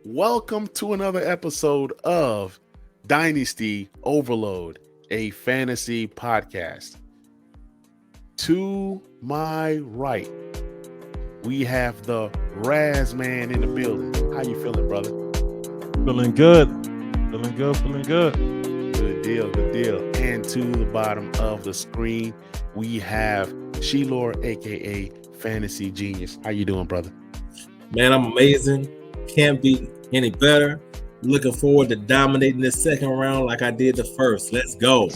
Welcome to another episode of Dynasty Overload, a fantasy podcast. To my right, we have the Raz Man in the building. How you feeling, brother? Feeling good. Feeling good. Feeling good. Good deal, good deal. And to the bottom of the screen, we have Shelor, aka Fantasy Genius. How you doing, brother? Man, I'm amazing. Can't be any better. Looking forward to dominating this second round like I did the first. Let's go.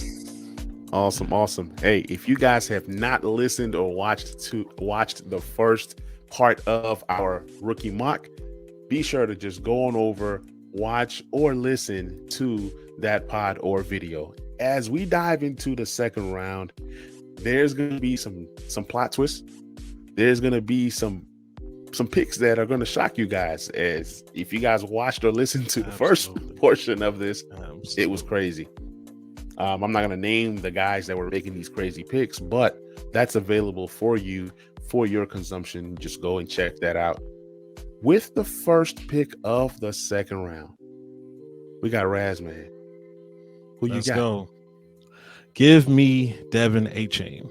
Awesome. Hey, if you guys have not listened or watched the first part of our rookie mock, be sure to just go on over, watch or listen to that pod or video. As we dive into the second round, there's going to be some plot twists. There's going to be some picks that are going to shock you guys. As if you guys watched or listened to the first portion of this, it was crazy. I'm not going to name the guys that were making these crazy picks, but that's available for you for your consumption. Just go and check that out. With the first pick of the second round, we got Razman. Who you got? Let's go. Give me Devin A-Chain.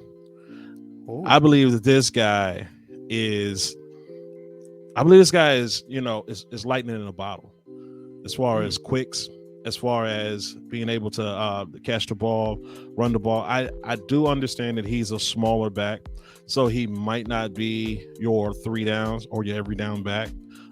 I believe that this guy is, is lightning in a bottle as far as quicks, as far as being able to catch the ball, run the ball. I do understand that he's a smaller back, so he might not be your 3 downs or your every down back.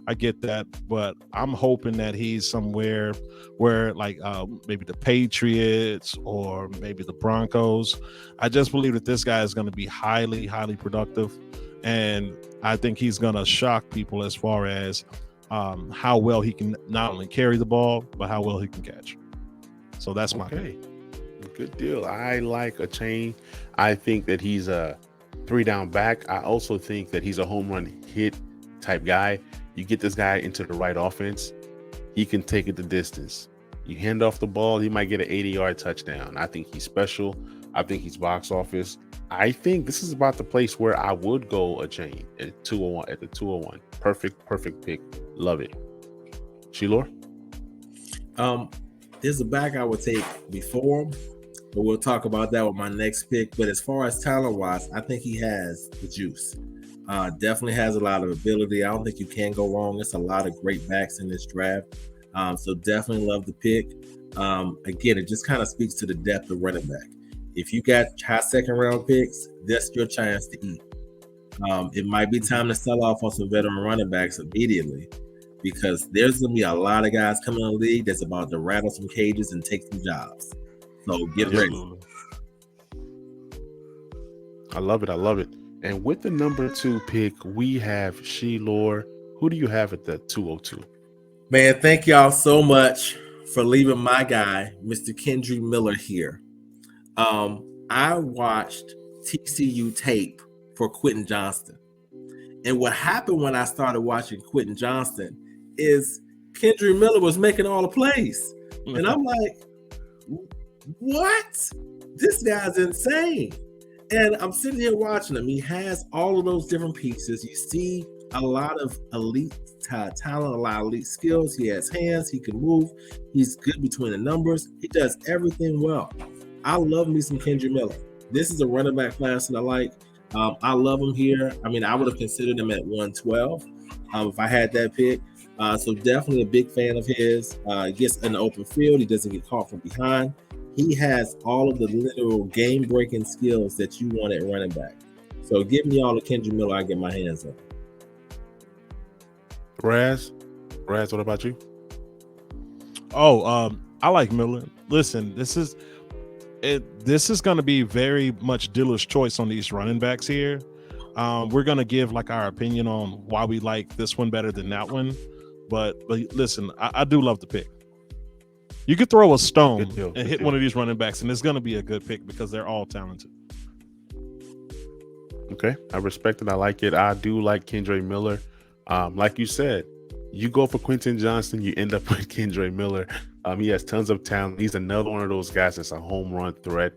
I get that, but I'm hoping that he's somewhere where maybe the Patriots or maybe the Broncos. I just believe that this guy is going to be highly, highly productive, and I think he's going to shock people as far as how well he can not only carry the ball, but how well he can catch. So that's my pick. Good deal. I like A-Chain. I think that he's a 3 down back. I also think that he's a home run hit type guy. You get this guy into the right offense, he can take it the distance. You hand off the ball, he might get an 80-yard touchdown. I think he's special. I think he's box office. I think this is about the place where I would go A-Chain at 201 at the 201. Perfect pick. Love it. Shelor? There's a back I would take before him, but we'll talk about that with my next pick. But as far as talent-wise, I think he has the juice. Definitely has a lot of ability. I don't think you can go wrong. There's a lot of great backs in this draft. So definitely love the pick. Again, it just kind of speaks to the depth of running back. If you got high second round picks, that's your chance to eat. It might be time to sell off on some veteran running backs immediately, because there's going to be a lot of guys coming in the league that's about to rattle some cages and take some jobs. So get ready. I love it. And with the number 2 pick, we have Shelor. Who do you have at the 202? Man, thank y'all so much for leaving my guy, Mr. Kendry Miller, here. I watched TCU tape for Quentin Johnston. And what happened when I started watching Quentin Johnston is Kendry Miller was making all the plays. And I'm like, what? This guy's insane. And I'm sitting here watching him. He has all of those different pieces. You see a lot of elite talent, a lot of elite skills. He has hands. He can move. He's good between the numbers. He does everything well. I love me some Kendry Miller. This is a running back class that I like. I love him here. I mean, I would have considered him at 112 if I had that pick. So definitely a big fan of his. Gets in the open field. He doesn't get caught from behind. He has all of the literal game-breaking skills that you want at running back. So give me all the Kendry Miller I get my hands on. Raz, what about you? I like Miller. Listen, this is going to be very much dealer's choice on these running backs here. We're going to give our opinion on why we like this one better than that one. But listen, I do love the pick. You could throw a stone and hit one of these running backs, and it's going to be a good pick because they're all talented. Okay, I respect it. I like it. I do like Kendry Miller. Like you said, you go for Quentin Johnston, you end up with Kendry Miller. He has tons of talent. He's another one of those guys that's a home run threat.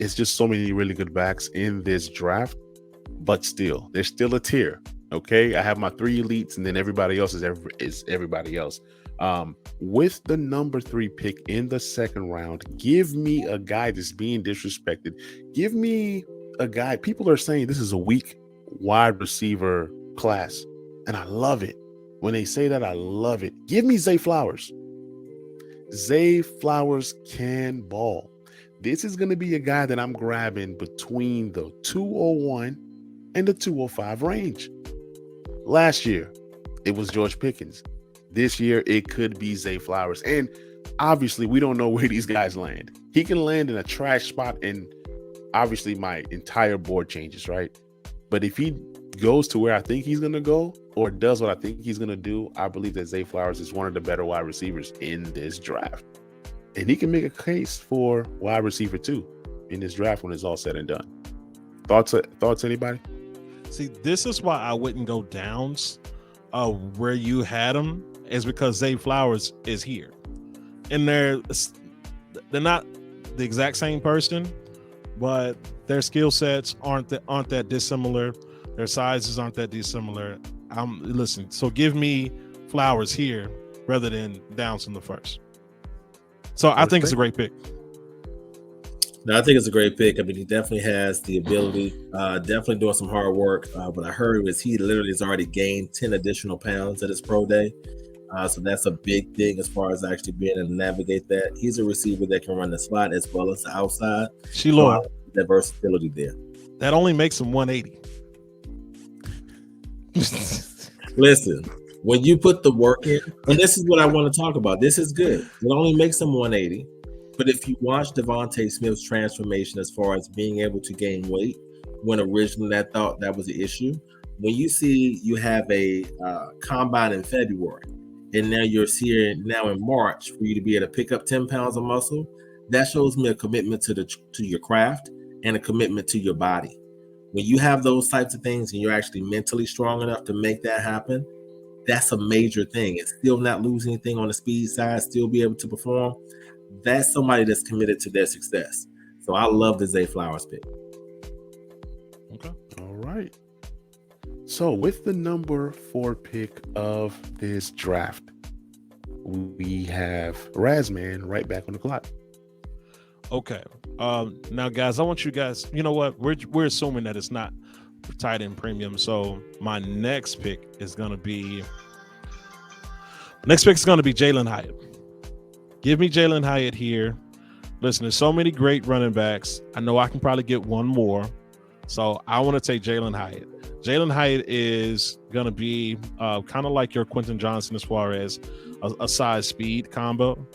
It's just so many really good backs in this draft, but still, there's still a tier. Okay, I have my 3 elites, and then everybody else is everybody else. With the number 3 pick in the second round, give me a guy that's being disrespected. Give me a guy. People are saying this is a weak wide receiver class, and I love it. When they say that, I love it. Give me Zay Flowers. Zay Flowers can ball. This is going to be a guy that I'm grabbing between the 201 and the 205 range. Last year, it was George Pickens. This year, it could be Zay Flowers. And obviously, we don't know where these guys land. He can land in a trash spot, and obviously, my entire board changes, right? But if he goes to where I think he's going to go or does what I think he's going to do, I believe that Zay Flowers is one of the better wide receivers in this draft. And he can make a case for wide receiver 2 in this draft when it's all said and done. Thoughts, anybody? See, this is why I wouldn't go downs where you had him, is because Zay Flowers is here. And they're not the exact same person, but their skill sets aren't that dissimilar. Their sizes aren't that dissimilar. Listen, so give me Flowers here rather than Downs in the first. So I think it's a great pick. No, I think it's a great pick. I mean, he definitely has the ability, definitely doing some hard work. What I heard was he literally has already gained 10 additional pounds at his pro day. So that's a big thing as far as actually being able to navigate that. He's a receiver that can run the slot as well as the outside. Sheila, that versatility there. That only makes him 180. Listen, when you put the work in, and this is what I want to talk about. This is good. It only makes him 180. But if you watch Devontae Smith's transformation as far as being able to gain weight, when originally I thought that was the issue, when you see you have a combine in February, and now you're seeing now in March for you to be able to pick up 10 pounds of muscle, that shows me a commitment to your craft and a commitment to your body. When you have those types of things and you're actually mentally strong enough to make that happen, that's a major thing. And still not lose anything on the speed side, still be able to perform. That's somebody that's committed to their success. So I love the Zay Flowers pick. Okay. All right. So with the number 4 pick of this draft, we have Razman right back on the clock. Okay. Now, guys, I want you guys, you know what? We're assuming that it's not tight end premium. So my next pick is going to be Jalen Hyatt. Give me Jalen Hyatt here. Listen, there's so many great running backs. I know I can probably get one more. So I want to take Jalen Hyatt. Jalen Hyatt is going to be kind of like your Quentin Johnson as far as a size speed combo.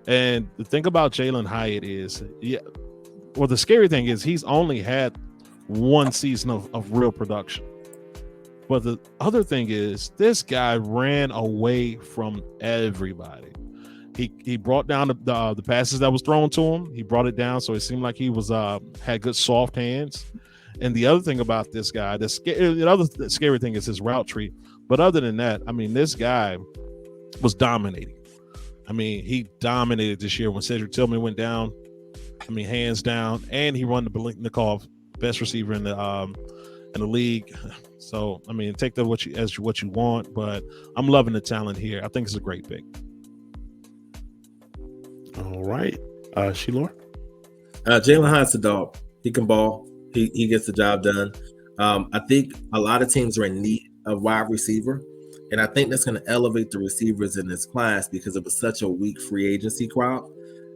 And the thing about Jalen Hyatt is, the scary thing is he's only had one season of real production. But the other thing is this guy ran away from everybody. He brought down the passes that was thrown to him. He brought it down, so it seemed like he was had good soft hands. And the other thing about this guy, the scary thing is his route tree. But other than that, I mean, this guy was dominating. I mean, he dominated this year when Cedric Tillman went down. I mean, hands down, and he run the Biletnikoff, best receiver in the league. So, I mean, take that what you want, but I'm loving the talent here. I think it's a great pick. All right, Sheila. Jalen Hyatt's a dog. He can ball. He gets the job done. I think a lot of teams are in need of wide receiver, and I think that's going to elevate the receivers in this class because it was such a weak free agency crowd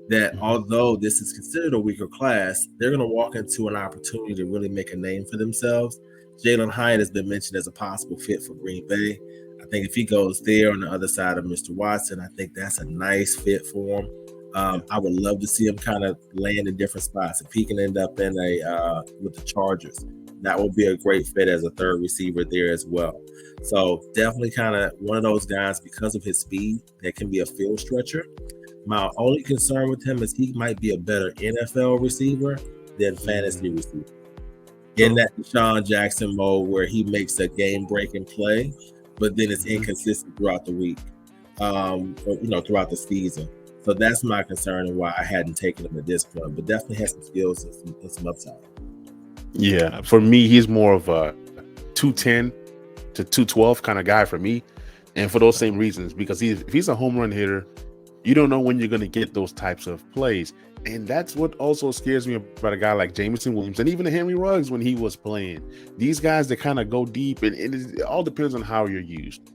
that although this is considered a weaker class, they're going to walk into an opportunity to really make a name for themselves. Jalen Hyatt has been mentioned as a possible fit for Green Bay. I think if he goes there on the other side of Mr. Watson, I think that's a nice fit for him. I would love to see him kind of land in different spots. If he can end up in with the Chargers, that would be a great fit as a third receiver there as well. So definitely kind of one of those guys because of his speed that can be a field stretcher. My only concern with him is he might be a better NFL receiver than fantasy receiver. In that Deshaun Jackson mode where he makes a game-breaking play, but then it's inconsistent throughout the week, throughout the season. So that's my concern and why I hadn't taken him at this point, but definitely has some skills and some upside. Yeah, for me, he's more of a 210 to 212 kind of guy for me. And for those same reasons, because if he's a home run hitter, you don't know when you're going to get those types of plays. And that's what also scares me about a guy like Jameson Williams and even Henry Ruggs when he was playing. These guys that kind of go deep, and it all depends on how you're used.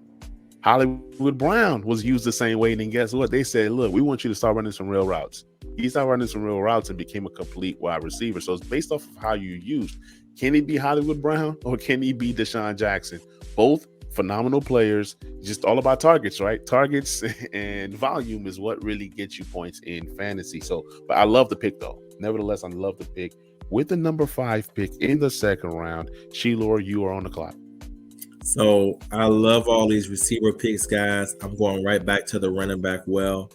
Hollywood Brown was used the same way, and then guess what? They said, look, we want you to start running some real routes. He started running some real routes and became a complete wide receiver. So it's based off of how you used. Can he be Hollywood Brown or can he be Deshaun Jackson? Both phenomenal players, just all about targets, right? Targets and volume is what really gets you points in fantasy. So, but I love the pick though. Nevertheless, I love the pick with the number 5 pick in the second round. Sheilor, you are on the clock. So I love all these receiver picks, guys. I'm going right back to the running back well.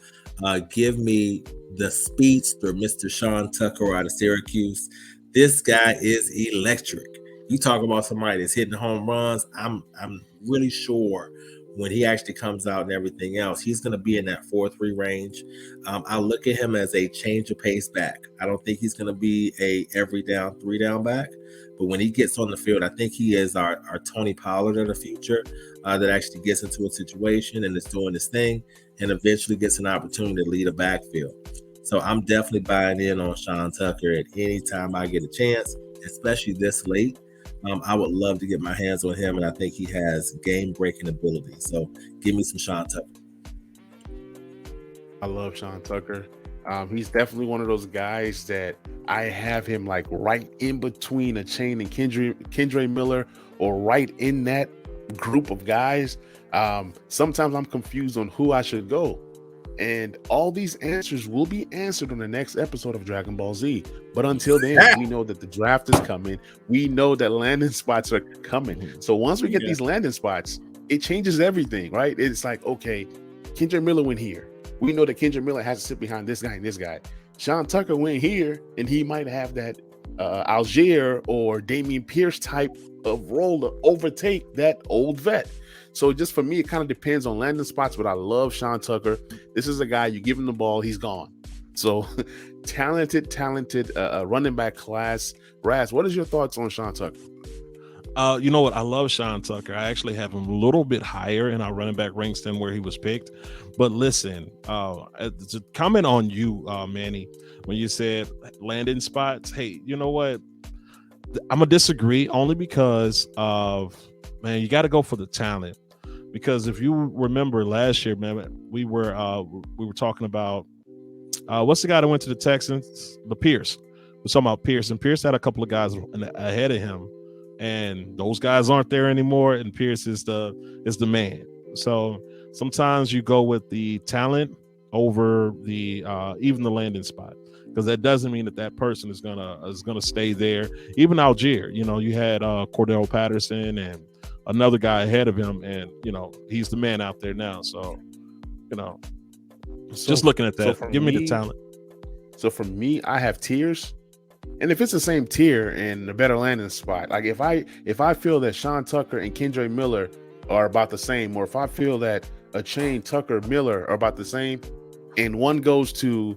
Give me the speedster, Mr. Sean Tucker out of Syracuse. This guy is electric. You talk about somebody that's hitting home runs. I'm really sure when he actually comes out and everything else, he's going to be in that 4.3 range. I look at him as a change of pace back. I don't think he's going to be a every down, 3 down back. But when he gets on the field, I think he is our Tony Pollard of the future that actually gets into a situation and is doing his thing and eventually gets an opportunity to lead a backfield. So I'm definitely buying in on Sean Tucker at any time I get a chance, especially this late. I would love to get my hands on him, and I think he has game-breaking ability. So give me some Sean Tucker. I love Sean Tucker. He's definitely one of those guys that I have him like right in between a Chain and Kendre Miller, or right in that group of guys. Sometimes I'm confused on who I should go. And all these answers will be answered on the next episode of Dragon Ball Z. But until then, we know that the draft is coming. We know that landing spots are coming. So once we get these landing spots, it changes everything, right? It's like, okay, Kendre Miller went here. We know that Kendre Miller has to sit behind this guy and this guy. Sean Tucker went here, and he might have that Algier or Damian Pierce type of role to overtake that old vet. So just for me, it kind of depends on landing spots, but I love Sean Tucker. This is a guy, you give him the ball, he's gone. So talented running back class. Raz, what is your thoughts on Sean Tucker? You know what? I love Sean Tucker. I actually have him a little bit higher in our running back ranks than where he was picked. But listen, to comment on you, Manny, when you said landing spots, hey, you know what? I'm going to disagree only because of, man, you got to go for the talent. Because if you remember last year, man, we were talking about what's the guy that went to the Texans? The Pierce. We're talking about Pierce, and Pierce had a couple of guys ahead of him, and those guys aren't there anymore. And Pierce is the man. So sometimes you go with the talent over the even the landing spot, because that doesn't mean that person is gonna stay there. Even Algier, you had Cordell Patterson and another guy ahead of him, and he's the man out there now. So just looking at that, give me the talent. So for me, I have tiers, and if it's the same tier and a better landing spot, like if I feel that Sean Tucker and Kendre Miller are about the same, or if I feel that a Chain, Tucker, Miller are about the same, and one goes to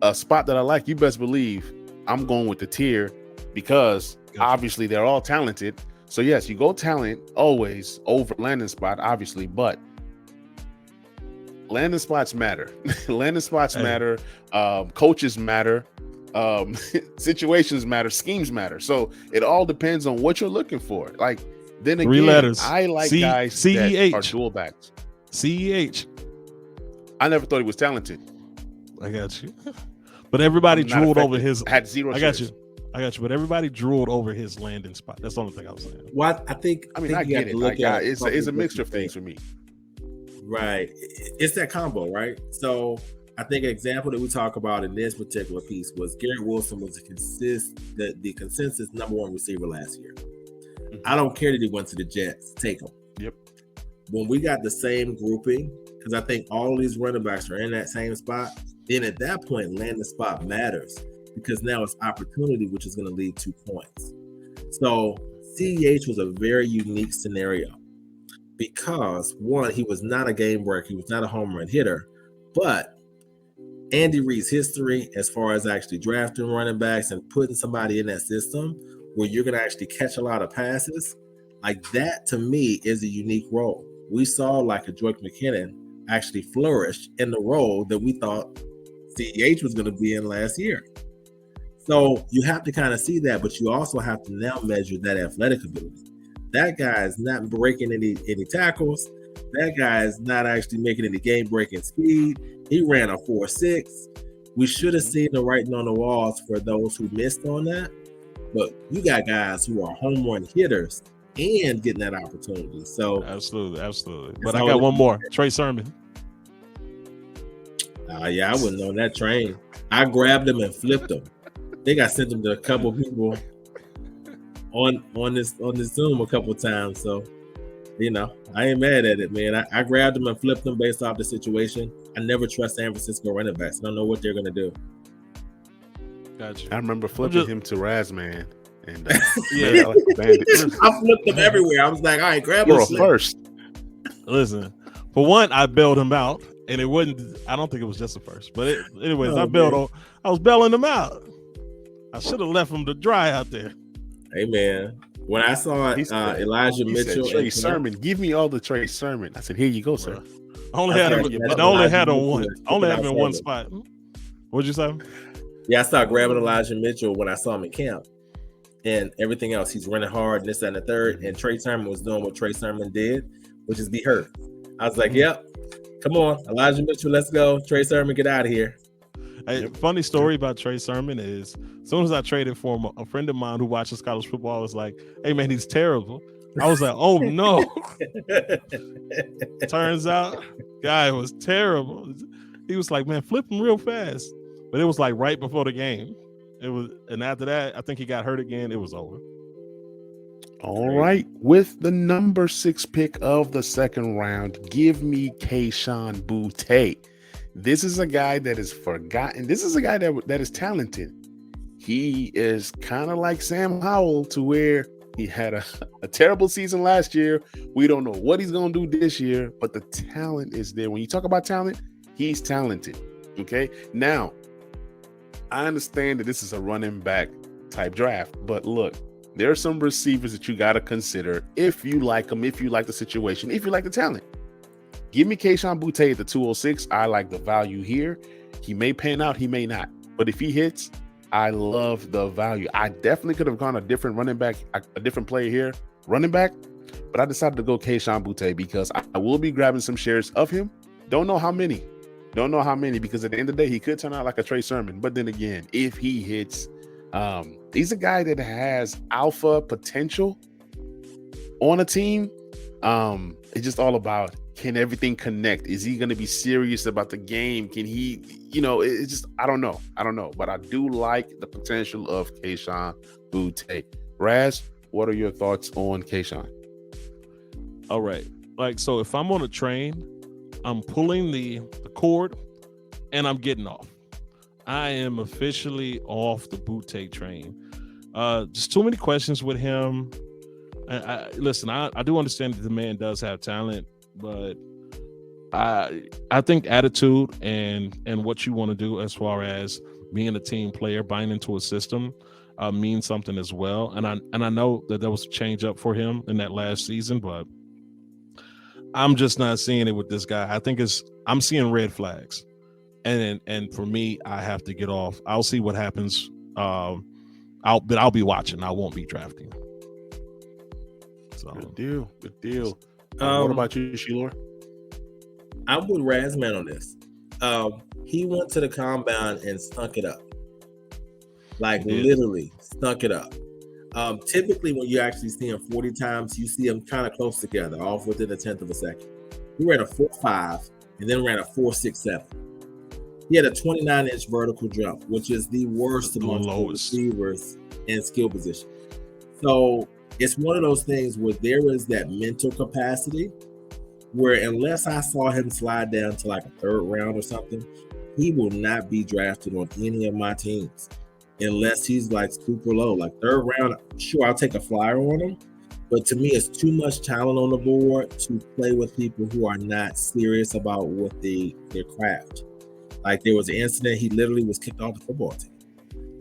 a spot that I like, you best believe I'm going with the tier, because obviously they're all talented. So yes, you go talent always over landing spot, obviously, but landing spots matter. Landing spots matter. Coaches matter. Situations matter. Schemes matter. So it all depends on what you're looking for. Like, then again, 3 letters. I like guys CEH. that are dual backs. CEH. I never thought he was talented. I got you. But everybody drooled over his. Had zero. I got you. But everybody drooled over his landing spot. That's the only thing I was saying. Well, I get it. Like, it's a mixture of things for me. Right. It's that combo, right? So I think an example that we talk about in this particular piece was Garrett Wilson was the consensus number 1 receiver last year. Mm-hmm. I don't care that he went to the Jets. Take him. Yep. When we got the same grouping, because I think all these running backs are in that same spot, then at that point, landing spot matters, because now it's opportunity, which is going to lead to points. So CEH was a very unique scenario because, one, he was not a game breaker. He was not a home run hitter. But Andy Reid's history as far as actually drafting running backs and putting somebody in that system where you're going to actually catch a lot of passes Like that to me is a unique role. We saw like a George McKinnon actually flourish in the role that we thought CEH was going to be in last year. So you have to kind of see that, but you also have to now measure that athletic ability. That guy is not breaking any tackles. That guy is not actually making any game-breaking speed. He ran a 4.6. We should have seen the writing on the walls for those who missed on that. But you got guys who are home run hitters and getting that opportunity. So absolutely. But I got one more. Trey Sermon. Yeah, I wasn't on that train. I grabbed him and flipped him. I think I sent him to a couple people on this Zoom a couple times. So, I ain't mad at it, man. I grabbed him and flipped him based off the situation. I never trust San Francisco running backs. I don't know what they're gonna do. Gotcha. I remember flipping him to Razman, and I flipped him everywhere. I was like, all right, grab him first. Listen, for one, I bailed him out, and it wasn't. I don't think it was just a first, but anyways, I was bailing him out. I should have left him to dry out there. Hey man, when I saw Elijah Mitchell, said, Trey Sermon, give me all the Trey Sermon. I said, here you go, sir. I only had him in one spot. What'd you say? Yeah, I started grabbing Elijah Mitchell when I saw him in camp, and everything else. He's running hard, and this and the third. And Trey Sermon was doing what Trey Sermon did, which is be hurt. I was like, yep, come on, Elijah Mitchell, let's go. Trey Sermon, get out of here. Hey, funny story about Trey Sermon is, as soon as I traded for him, a friend of mine who watches college football was like, hey, man, he's terrible. I was like, oh, no. Turns out, guy was terrible. He was like, man, flip him real fast. But it was like right before the game. And after that, I think he got hurt again. It was over. All right. With the number 6 pick of the second round, give me Kayshon Boutte. This is a guy that is forgotten. This is a guy that is talented. He is kind of like Sam Howell, to where he had a terrible season last year. We don't know what he's going to do this year, but the talent is there. When you talk about talent, he's talented. Okay. Now, I understand that this is a running back type draft, but look, there are some receivers that you got to consider if you like them, if you like the situation, if you like the talent. Give me Kayshon Boutte at the 206. I like the value here. He may pan out, he may not. But if he hits, I love the value. I definitely could have gone a different running back, a different player here, running back, but I decided to go Kayshon Boutte because I will be grabbing some shares of him. Don't know how many, because at the end of the day, he could turn out like a Trey Sermon. But then again, if he hits, he's a guy that has alpha potential on a team. It's just all about, can everything connect? Is he going to be serious about the game? Can he, it's just, I don't know. But I do like the potential of Kayshon Boutte. Raz, what are your thoughts on Kayshon? All right. So if I'm on a train, I'm pulling the cord and I'm getting off. I am officially off the Boutte train. Just too many questions with him. Listen, I do understand that the man does have talent, but I think attitude and what you want to do as far as being a team player, buying into a system, means something as well. And I know that there was a change up for him in that last season, but I'm just not seeing it with this guy. I think I'm seeing red flags, and for me, I have to get off. I'll see what happens. I'll be watching. I won't be drafting. So good deal. What about you, Sheila? I'm with Razman on this. He went to the combine and stunk it up. Literally stunk it up. Typically, when you actually see him 40 times, you see them kind of close together, off within a tenth of a second. He ran a 4.5 and then ran a 4.67. He had a 29-inch vertical jump, which is the worst among receivers in skill position. So it's one of those things where there is that mental capacity where, unless I saw him slide down to like a third round or something, he will not be drafted on any of my teams unless he's like super low. Like third round, sure, I'll take a flyer on him, but to me, it's too much talent on the board to play with people who are not serious about what their craft. Like there was an incident, he literally was kicked off the football team.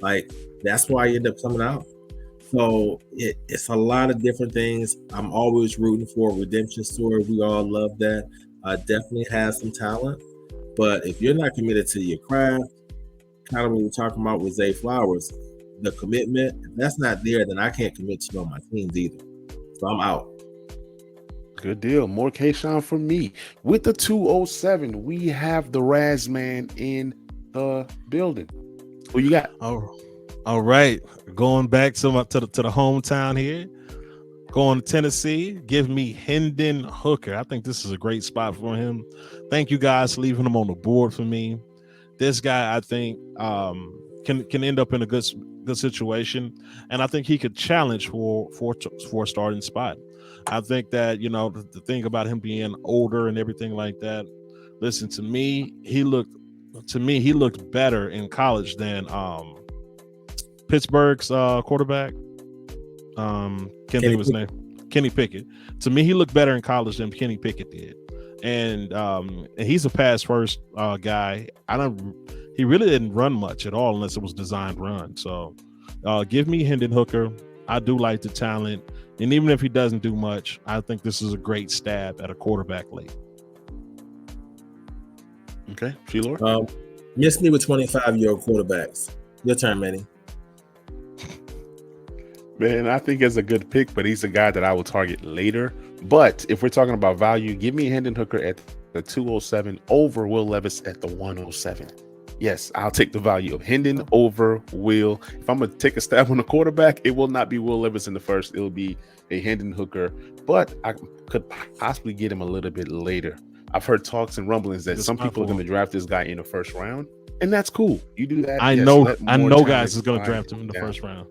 Like that's why he ended up coming out. So it's a lot of different things. I'm always rooting for a redemption story. We all love that. Definitely has some talent, but if you're not committed to your craft, kind of what we're talking about with Zay Flowers, the commitment, if that's not there, then I can't commit to you on my teams either. So I'm out. Good deal. More Kayshawn for me. With the 207, we have the Raz Man in the building. Who you got? All right. Going back to the hometown here. Going to Tennessee. Give me Hendon Hooker. I think this is a great spot for him. Thank you guys for leaving him on the board for me. This guy, I think, can end up in a good situation, and I think he could challenge for a starting spot. I think that the thing about him being older and everything like that. Listen, to me, he looked better in college than Pittsburgh's quarterback. Can't think of his name. Kenny Pickett. To me, he looked better in college than Kenny Pickett did. And he's a pass first guy. He really didn't run much at all unless it was designed run. So give me Hendon Hooker. I do like the talent. And even if he doesn't do much, I think this is a great stab at a quarterback late. Okay, Sheila. Miss me with 25-year-old quarterbacks. Your turn, Manny. Man, I think it's a good pick, but he's a guy that I will target later. But if we're talking about value, give me Hendon Hooker at the 207 over Will Levis at the 107. Yes, I'll take the value of Hendon over Will. If I'm going to take a stab on the quarterback, it will not be Will Levis in the first. It'll be a Hendon Hooker, but I could possibly get him a little bit later. I've heard talks and rumblings that some people are going to draft this guy in the first round, and that's cool. You do that. I know guys is going to draft him in the first round.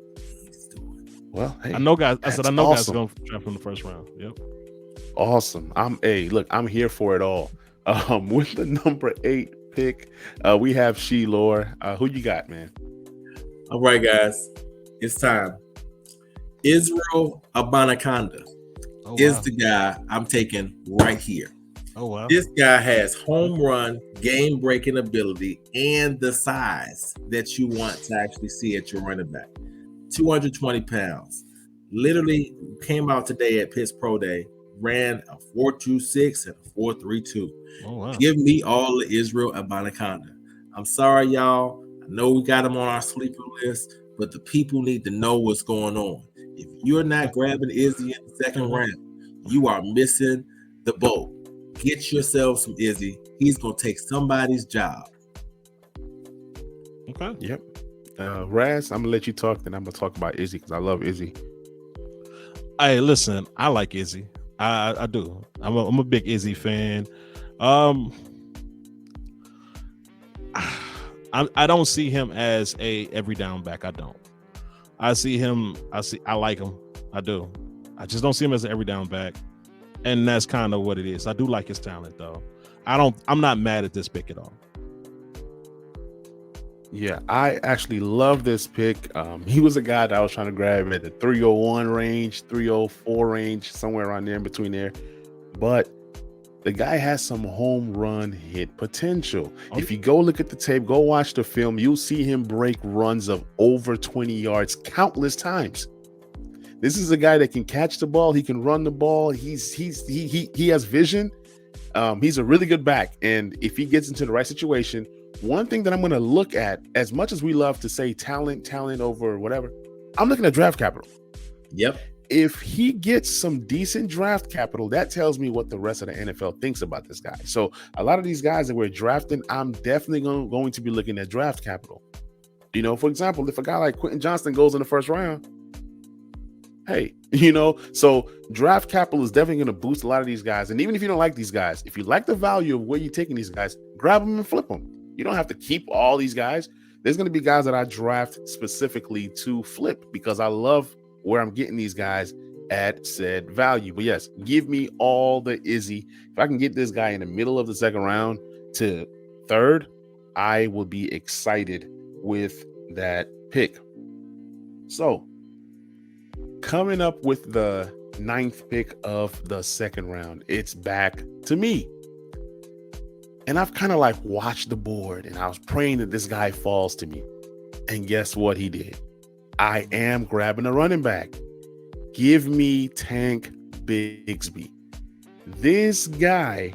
Well, hey, I know guys. I said I know guys are going to draft him in the first round. Yep. Awesome. I'm here for it all. With the number 8 pick, we have Sheila. Who you got, man? All right, guys, it's time. Israel Abanikanda is the guy I'm taking right here. Oh wow! This guy has home run, game-breaking ability, and the size that you want to actually see at your running back. 220 pounds. Literally came out today at Pitts Pro Day, ran a 4.26 and a 4.32. Oh, wow. Give me all the Israel Abanikanda. I'm sorry, y'all. I know we got him on our sleeper list, but the people need to know what's going on. If you're not grabbing Izzy in the second round, you are missing the boat. Get yourself some Izzy. He's going to take somebody's job. Okay. Yep. Raz, I'm going to let you talk, then I'm going to talk about Izzy because I love Izzy. Hey, listen, I like Izzy. I do. I'm a big Izzy fan. I don't see him as a every down back. I don't. I like him. I do. I just don't see him as an every down back. And that's kind of what it is. I do like his talent though. I'm not mad at this pick at all. Yeah, I actually love this pick. He was a guy that I was trying to grab at the 301 range, 304 range, somewhere around there in between there. But the guy has some home run hit potential. If you go look at the tape, go watch the film, you'll see him break runs of over 20 yards countless times. This is a guy that can catch the ball. He can run the ball. He has vision. He's a really good back. And if he gets into the right situation, one thing that I'm going to look at, as much as we love to say talent over whatever, I'm looking at draft capital. Yep. If he gets some decent draft capital, that tells me what the rest of the NFL thinks about this guy. So a lot of these guys that we're drafting, I'm definitely going to be looking at draft capital. You know, for example, if a guy like Quentin Johnston goes in the first round, hey, so draft capital is definitely going to boost a lot of these guys. And even if you don't like these guys, if you like the value of where you're taking these guys, grab them and flip them. You don't have to keep all these guys. There's going to be guys that I draft specifically to flip because I love where I'm getting these guys at said value. But yes, give me all the Izzy. If I can get this guy in the middle of the second round to third, I will be excited with that pick. So coming up with the 9th pick of the second round, it's back to me. And I've kind of like watched the board and I was praying that this guy falls to me. And guess what he did? I am grabbing a running back. Give me Tank Bigsby. This guy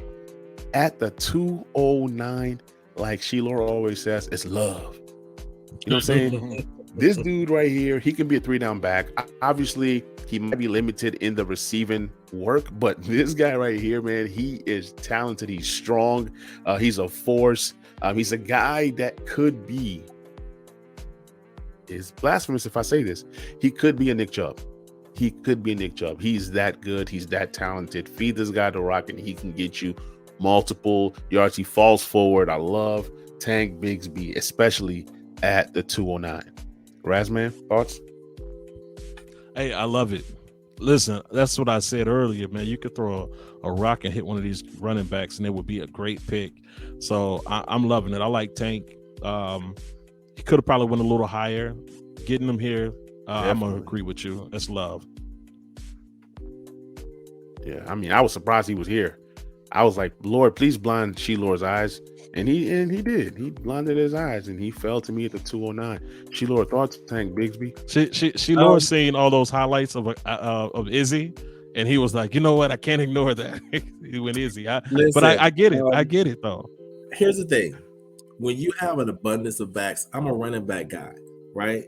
at the 209, like Sheila always says, it's love. You know what I'm saying? This dude right here, he can be a 3-down back. Obviously, he might be limited in the receiving work, but this guy right here, man, he is talented. He's strong. He's a force. He's a guy that could be, is blasphemous if I say this, he could be a Nick Chubb. He could be a Nick Chubb. He's that good. He's that talented. Feed this guy the rock and he can get you multiple yards. He falls forward. I love Tank Bigsby, especially at the 209. Razman, thoughts? Hey, I love it. Listen, that's what I said earlier, man. You could throw a rock and hit one of these running backs, and it would be a great pick. So I'm loving it. I like Tank. He could have probably went a little higher. Getting him here, I'm gonna agree with you. That's love. Yeah, I mean, I was surprised he was here. I was like, Lord, please blind Shilor's eyes. And he did. He blinded his eyes and he fell to me at the 209. Shilor, thoughts, Tank Bigsby? Shilor seen all those highlights of Izzy, and he was like, you know what? I can't ignore that. He went Izzy. But I get it. I get it, though. Here's the thing. When you have an abundance of backs, I'm a running back guy, right?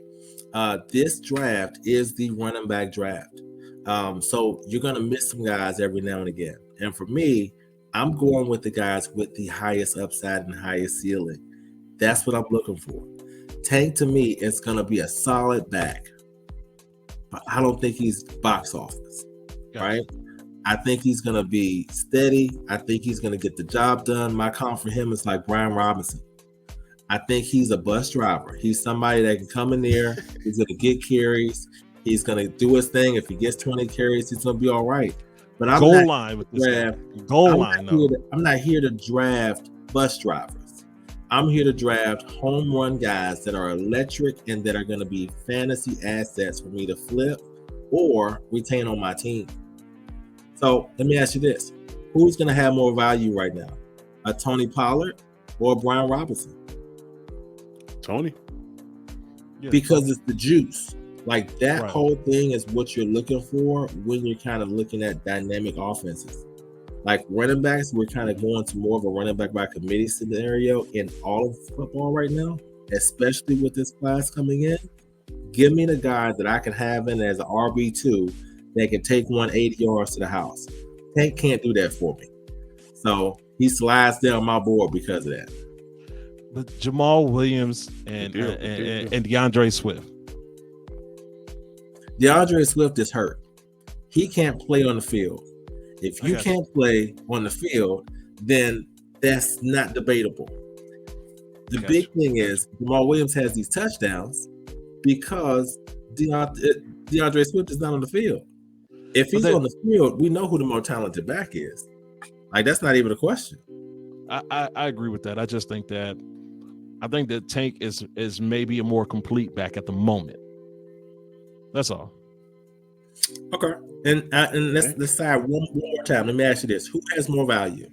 This draft is the running back draft. So you're going to miss some guys every now and again. And for me, I'm going with the guys with the highest upside and highest ceiling. That's what I'm looking for. Tank, to me, is going to be a solid back. But I don't think he's box office, right? I think he's going to be steady. I think he's going to get the job done. My comp for him is like Brian Robinson. I think he's a bus driver. He's somebody that can come in there. He's going to get carries. He's going to do his thing. If he gets 20 carries, he's going to be all right. But I'm goal line with this draft. I'm not here to draft bus drivers. I'm here to draft home run guys that are electric and that are going to be fantasy assets for me to flip or retain on my team. So let me ask you this. Who's going to have more value right now? A Tony Pollard or a Brian Robinson? Tony. Yeah. Because it's the juice. Like that whole thing is what you're looking for when you're kind of looking at dynamic offenses. Like running backs, we're kind of going to more of a running back by committee scenario in all of football right now, especially with this class coming in. Give me the guy that I can have in as an RB2 that can take 180 yards to the house. Tank can't do that for me. So he slides down my board because of that. But Jamal Williams and DeAndre Swift. DeAndre Swift is hurt. He can't play on the field. If you can't play on the field, then that's not debatable. The big thing is Jamal Williams has these touchdowns because DeAndre Swift is not on the field. If he's on the field, we know who the more talented back is. Like, that's not even a question. I agree with that. I just think that Tank is maybe a more complete back at the moment. That's all. Okay. And let's decide one more time. Let me ask you this. Who has more value?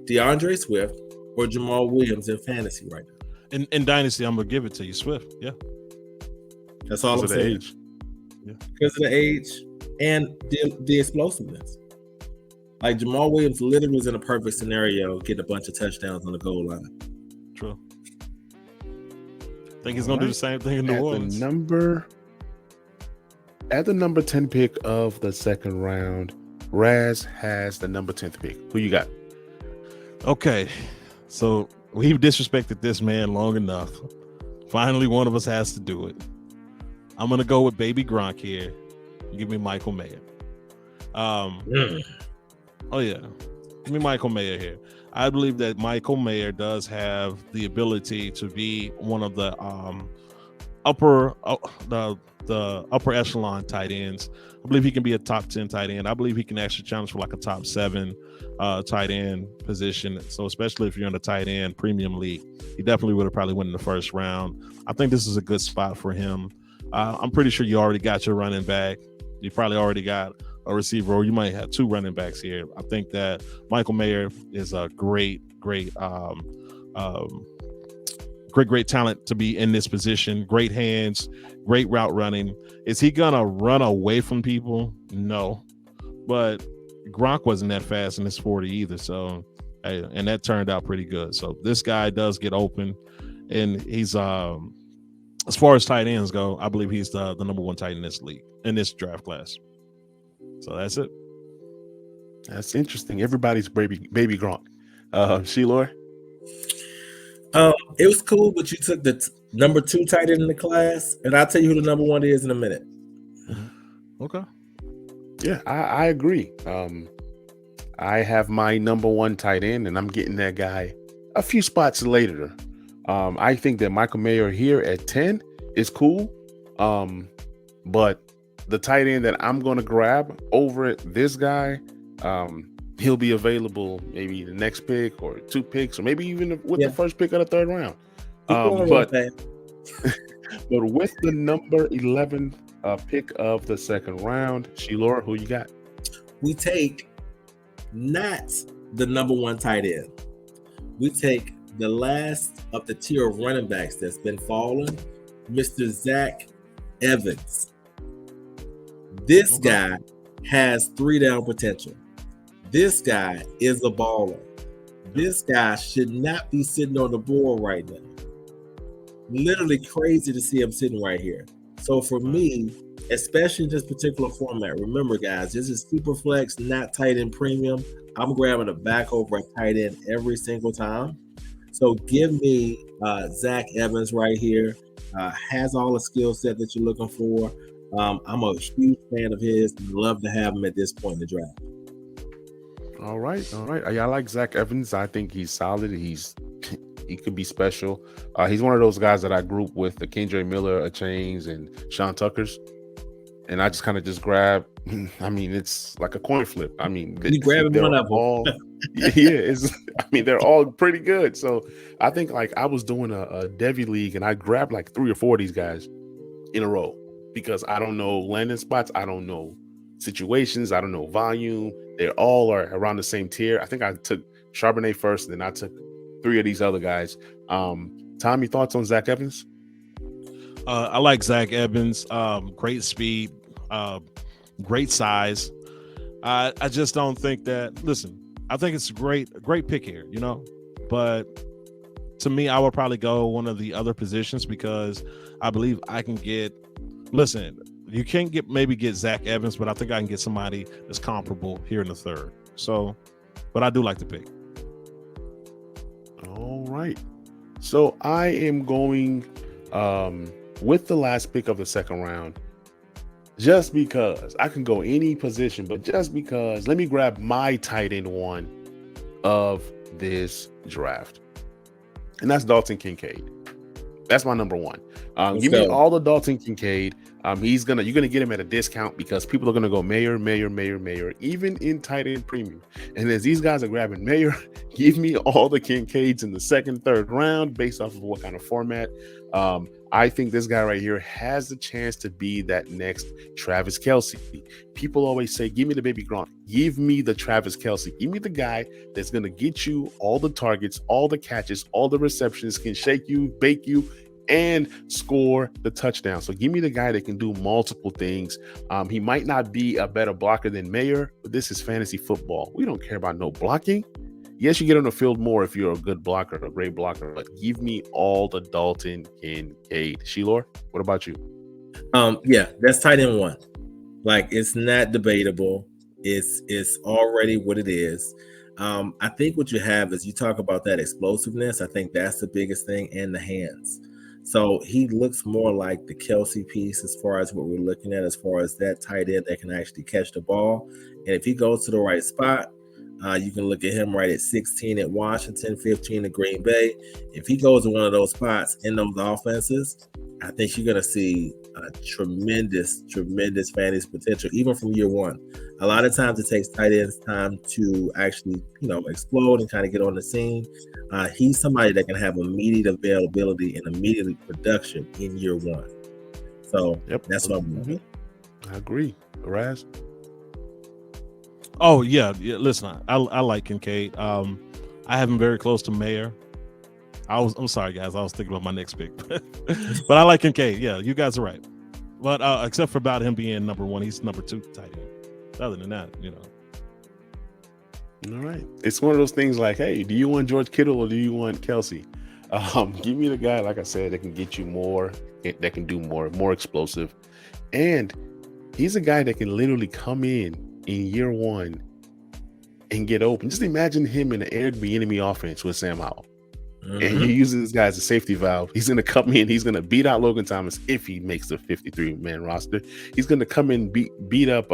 DeAndre Swift or Jamal Williams in fantasy right now? In Dynasty, I'm going to give it to you, Swift. Yeah. That's all I'm saying. Age. Yeah. Because of the age and the explosiveness. Like Jamal Williams literally was in a perfect scenario getting a bunch of touchdowns on the goal line. True. Think he's going to do the same thing in New Orleans. At the number 10 pick of the second round, Raz has the number 10th pick. Who you got? Okay, so we've disrespected this man long enough. Finally, one of us has to do it. I'm going to go with Baby Gronk here. Give me Michael Mayer. Oh, yeah. Give me Michael Mayer here. I believe that Michael Mayer does have the ability to be one of the upper echelon tight ends. I believe he can be a top 10 tight end. I believe he can actually challenge for like a top 7 tight end position. So especially if you're in the tight end premium league, he definitely would have probably won in the first round. I think this is a good spot for him. I'm pretty sure you already got your running back. You probably already got a receiver, or you might have 2 running backs here. I think that Michael Mayer is a great great talent to be in this position. Great hands, great route running. Is he gonna run away from people? No, but Gronk wasn't that fast in his 40 either. So, and that turned out pretty good. So this guy does get open, and he's as far as tight ends go, I believe he's the number one tight end in this league, in this draft class. So that's it. That's interesting. Everybody's baby Gronk. Sheila? It was cool, but you took the number 2 tight end in the class, and I'll tell you who the number 1 is in a minute. Okay. Yeah, I agree. I have my number 1 tight end, and I'm getting that guy a few spots later. I think that Michael Mayer here at 10 is cool. But the tight end that I'm going to grab over this guy, he'll be available maybe the next pick or 2 picks, or maybe even with the first pick of the 3rd round. But with the number 11 pick of the 2nd round, Sheila, who you got? We take not the number 1 tight end. We take the last of the tier of running backs that's been fallen, Mr. Zach Evans. This guy has 3 down potential. This guy is a baller. This guy should not be sitting on the board right now. Literally crazy to see him sitting right here. So for me, especially in this particular format, remember guys, this is super flex, not tight end premium. I'm grabbing a back over a tight end every single time. So give me Zach Evans right here. Has all the skill set that you're looking for. I'm a huge fan of his. Love to have him at this point in the draft. All right. I like Zach Evans. I think he's solid. He could be special. He's one of those guys that I group with the Kendre Miller, Chains, and Sean Tuckers. And I just kind of grab. I mean, it's like a coin flip. I mean, you grabbing one of them. They're all pretty good. So I think like I was doing a Devy league, and I grabbed like 3 or 4 of these guys in a row because I don't know landing spots. I don't know situations. I don't know volume. They all are around the same tier. I think I took Charbonnet first, and then I took 3 of these other guys. Tom, your thoughts on Zach Evans? I like Zach Evans. Great speed, great size. I just don't think that. Listen, I think it's a great pick here, but to me, I would probably go one of the other positions because I believe I can get. Listen, you can't get Zach Evans, but I think I can get somebody that's comparable here in the 3rd. So, but I do like the pick. All right. So I am going with the last pick of the 2nd round, just because I can go any position, but just because, let me grab my tight end 1 of this draft. And that's Dalton Kincaid. That's my number 1. Give me all the Dalton Kincaid. You're gonna get him at a discount because people are gonna go Mayer, even in tight end premium. And as these guys are grabbing Mayer, give me all the Kincaids in the 2nd, 3rd round based off of what kind of format. I think this guy right here has the chance to be that next Travis Kelce. People always say, give me the baby Gronk. Give me the Travis Kelce. Give me the guy that's going to get you all the targets, all the catches, all the receptions, can shake you, bake you, and score the touchdown. So give me the guy that can do multiple things. He might not be a better blocker than Mayer, but this is fantasy football. We don't care about no blocking. Yes, you get on the field more if you're a good blocker, a great blocker, but give me all the Dalton Kincaid. Sheila, what about you? Yeah, that's tight end 1. Like, it's not debatable. It's already what it is. I think what you have is you talk about that explosiveness. I think that's the biggest thing, and the hands. So he looks more like the Kelce piece as far as what we're looking at, as far as that tight end that can actually catch the ball. And if he goes to the right spot, you can look at him right at 16 at Washington, 15 at Green Bay. If he goes to one of those spots in those offenses, I think you're going to see a tremendous fantasy potential, even from year 1. A lot of times it takes tight ends time to actually, explode and kind of get on the scene. He's somebody that can have immediate availability and immediate production in year 1. So that's what I'm doing. I agree. Raz? Oh yeah. Listen, I like Kincaid. I have him very close to Mayer. I'm sorry, guys. I was thinking about my next pick, but I like Kincaid. Yeah, you guys are right. But except for about him being number 1, he's number 2 tight end. Other than that, All right. It's one of those things like, hey, do you want George Kittle or do you want Kelsey? Give me the guy, like I said, that can get you more, that can do more explosive. And he's a guy that can literally come in year 1 and get open. Just imagine him in the enemy offense with Sam Howell. And you're using this guy as a safety valve. He's going to come in. He's going to beat out Logan Thomas if he makes the 53-man roster. He's going to come in, beat up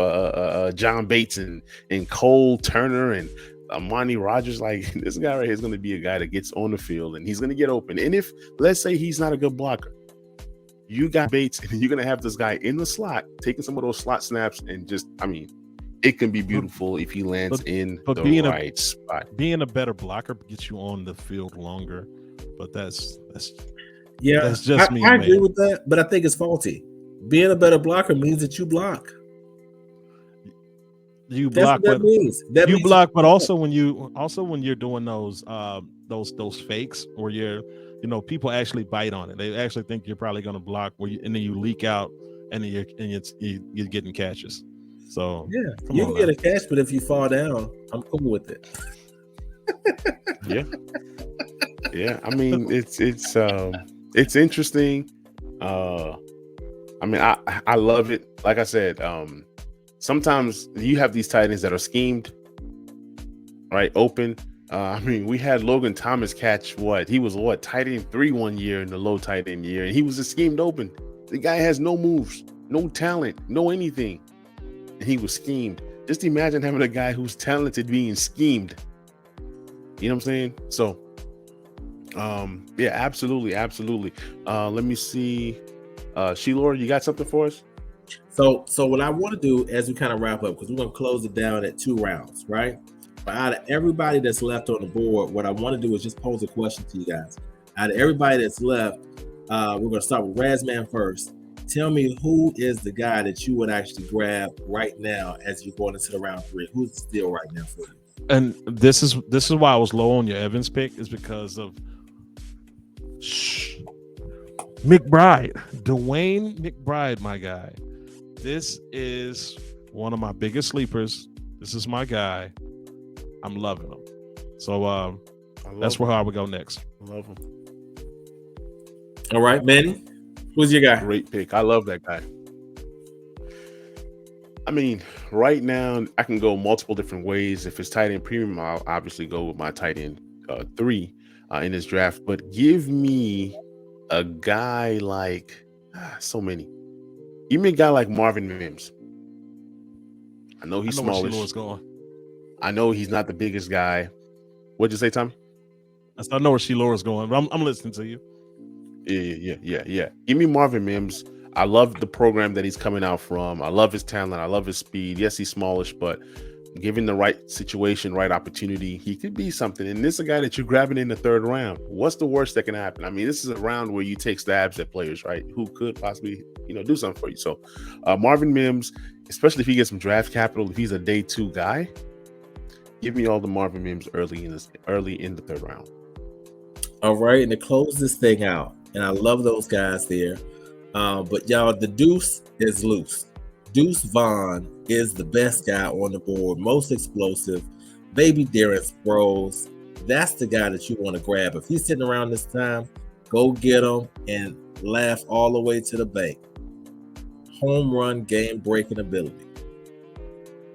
John Bates and Cole Turner and Amani Rogers. Like, this guy right here is going to be a guy that gets on the field and he's going to get open. And if, let's say, he's not a good blocker, you got Bates and you're going to have this guy in the slot taking some of those slot snaps and just, I mean, it can be beautiful if he lands in the right spot. Being a better blocker gets you on the field longer, but that's just me. I agree with that, but I think it's faulty. Being a better blocker means that you block. You block, but also when you're doing those fakes where people actually bite on it. They actually think you're probably going to block, and then you leak out, and then you're getting catches. So yeah, you can get a catch, but if you fall down, I'm cool with it. Yeah. I mean, it's interesting. I mean, I love it. Like I said, sometimes you have these tight ends that are schemed, right? Open. I mean, we had Logan Thomas catch he was tight end 3 1 year in the low tight end year, and he was a schemed open. The guy has no moves, no talent, no anything. And he was schemed. Just imagine having a guy who's talented being schemed. You know what I'm saying? So, yeah, absolutely. Let me see. Sheila, you got something for us? So what I want to do as we kind of wrap up, because we're going to close it down at 2 rounds, right? But out of everybody that's left on the board, what I want to do is just pose a question to you guys. Out of everybody that's left, we're going to start with Razman first. Tell me, who is the guy that you would actually grab right now as you're going into the round 3? Who's the steal right now for you? And this is why I was low on your Evans pick, is because of McBride, Dwayne McBride, my guy. This is one of my biggest sleepers. This is my guy. I'm loving him. So that's where I would go next. I love him. All right, Manny. Who's your guy? Great pick. I love that guy. I mean, right now, I can go multiple different ways. If it's tight end premium, I'll obviously go with my tight end 3 in this draft. But give me a guy like so many. Give me a guy like Marvin Mims. I know he's smallish. I know he's not the biggest guy. What'd you say, Tommy? I know where Sheila's going, but I'm listening to you. Yeah. Give me Marvin Mims. I love the program that he's coming out from. I love his talent. I love his speed. Yes, he's smallish, but given the right situation, right opportunity, he could be something. And this is a guy that you're grabbing in the 3rd round. What's the worst that can happen? I mean, this is a round where you take stabs at players, right? Who could possibly, do something for you. So Marvin Mims, especially if he gets some draft capital, if he's a day 2 guy, give me all the Marvin Mims early in the 3rd round. All right, and to close this thing out, and I love those guys there. But y'all, the deuce is loose. Deuce Vaughn is the best guy on the board, most explosive, baby Darren Sproles. That's the guy that you want to grab. If he's sitting around this time, go get him and laugh all the way to the bank. Home run, game-breaking ability.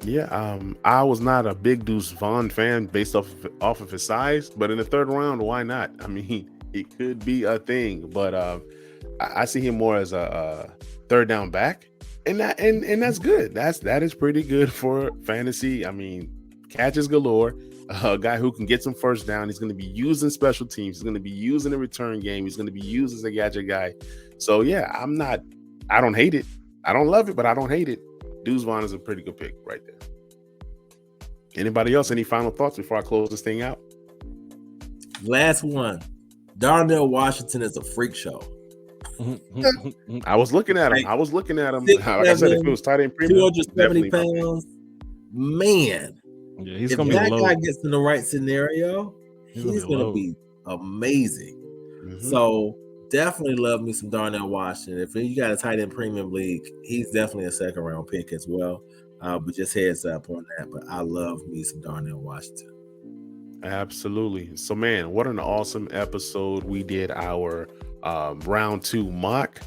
Yeah, I was not a big Deuce Vaughn fan based off of his size, but in the 3rd round, why not? I mean, it could be a thing, but I see him more as a 3rd down back, and that's good. That is pretty good for fantasy. I mean, catches galore. A guy who can get some first down. He's going to be used in special teams. He's going to be used in a return game. He's going to be used as a gadget guy. So yeah, I don't hate it. I don't love it, but I don't hate it. Deuce Vaughn is a pretty good pick right there. Anybody else? Any final thoughts before I close this thing out? Last one. Darnell Washington is a freak show. I was looking at him. Like I said, if it was tight end premium, 270 pounds. Man. Yeah, he's if gonna be that low. guy gets in the right scenario, he's gonna be amazing. So definitely love me some Darnell Washington. If you got a tight end premium league, he's definitely a second round pick as well. But just heads up on that. But I love me some Darnell Washington. Absolutely. So, man, what an awesome episode. We did our round 2 mock.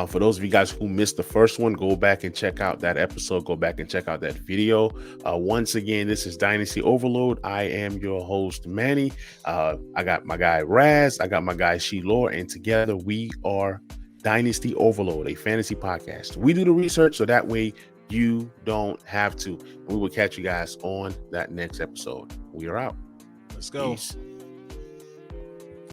For those of you guys who missed the first one, go back and check out that episode. Go back and check out that video. Once again, this is Dynasty Overload. I am your host, Manny. I got my guy Raz. I got my guy Shilor. And together we are Dynasty Overload, a fantasy podcast. We do the research so that way you don't have to. We will catch you guys on that next episode. We are out. Let's go. Peace.